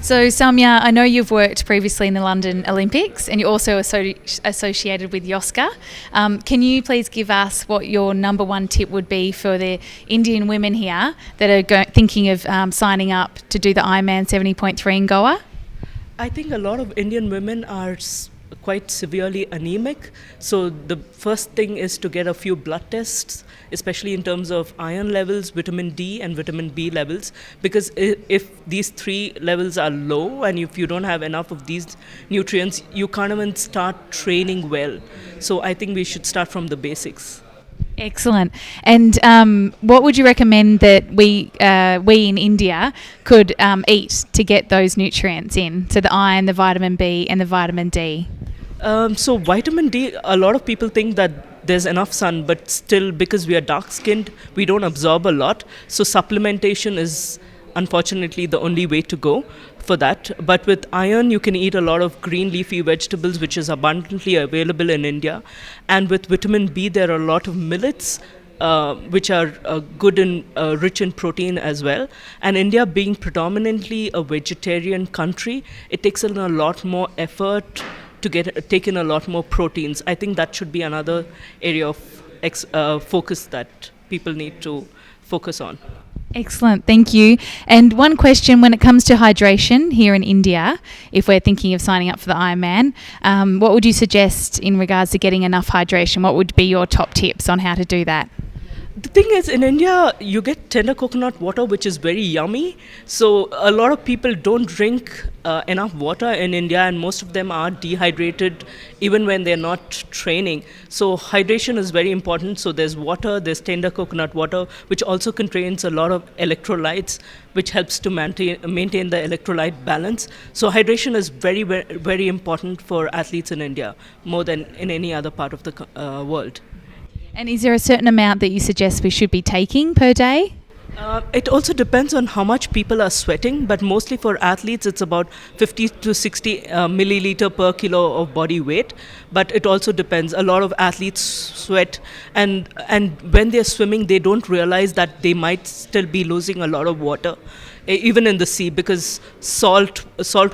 So, Sowmya, I know you've worked previously in the London Olympics and you're also associated with YOSCA. Can you please give us what your number one tip would be for the Indian women here that are thinking of signing up to do the Ironman 70.3 in Goa? I think a lot of Indian women are quite severely anemic. So the first thing is to get a few blood tests, especially in terms of iron levels, vitamin D and vitamin B levels, because if these three levels are low and if you don't have enough of these nutrients, you can't even start training well. So I think we should start from the basics. Excellent. And what would you recommend that we in India could eat to get those nutrients in? So the iron, the vitamin B and the vitamin D. So vitamin D, a lot of people think that there's enough sun, but still because we are dark skinned, we don't absorb a lot. So supplementation is unfortunately the only way to go for that. But with iron, you can eat a lot of green leafy vegetables, which is abundantly available in India. And with vitamin B, there are a lot of millets, which are good and rich in protein as well. And India being predominantly a vegetarian country, it takes in a lot more effort to take in a lot more proteins. I think that should be another area of focus that people need to focus on. Excellent, thank you. And one question when it comes to hydration here in India, if we're thinking of signing up for the Ironman, what would you suggest in regards to getting enough hydration? What would be your top tips on how to do that? The thing is, in India, you get tender coconut water, which is very yummy. So a lot of people don't drink enough water in India, and most of them are dehydrated even when they're not training. So hydration is very important. So there's water, there's tender coconut water, which also contains a lot of electrolytes, which helps to maintain the electrolyte balance. So hydration is very, very, very important for athletes in India, more than in any other part of the world. And is there a certain amount that you suggest we should be taking per day? It also depends on how much people are sweating, but mostly for athletes, it's about 50 to 60 milliliter per kilo of body weight. But it also depends. A lot of athletes sweat, and when they're swimming, they don't realize that they might still be losing a lot of water, even in the sea, because salt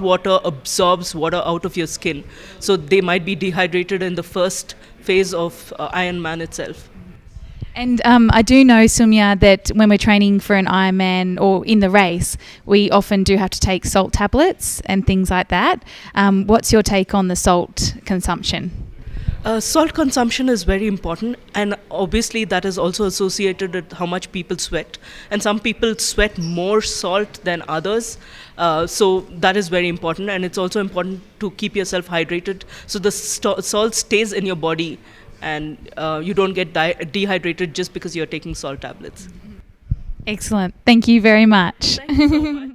water absorbs water out of your skin. So they might be dehydrated in the first phase of Ironman itself. And I do know, Sowmya, that when we're training for an Ironman or in the race, we often do have to take salt tablets and things like that. What's your take on the salt consumption? Salt consumption is very important, and obviously that is also associated with how much people sweat. And some people sweat more salt than others, so that is very important. And it's also important to keep yourself hydrated, so the salt stays in your body, and you don't get dehydrated just because you're taking salt tablets. Excellent. Thank you very much. Thank you so much.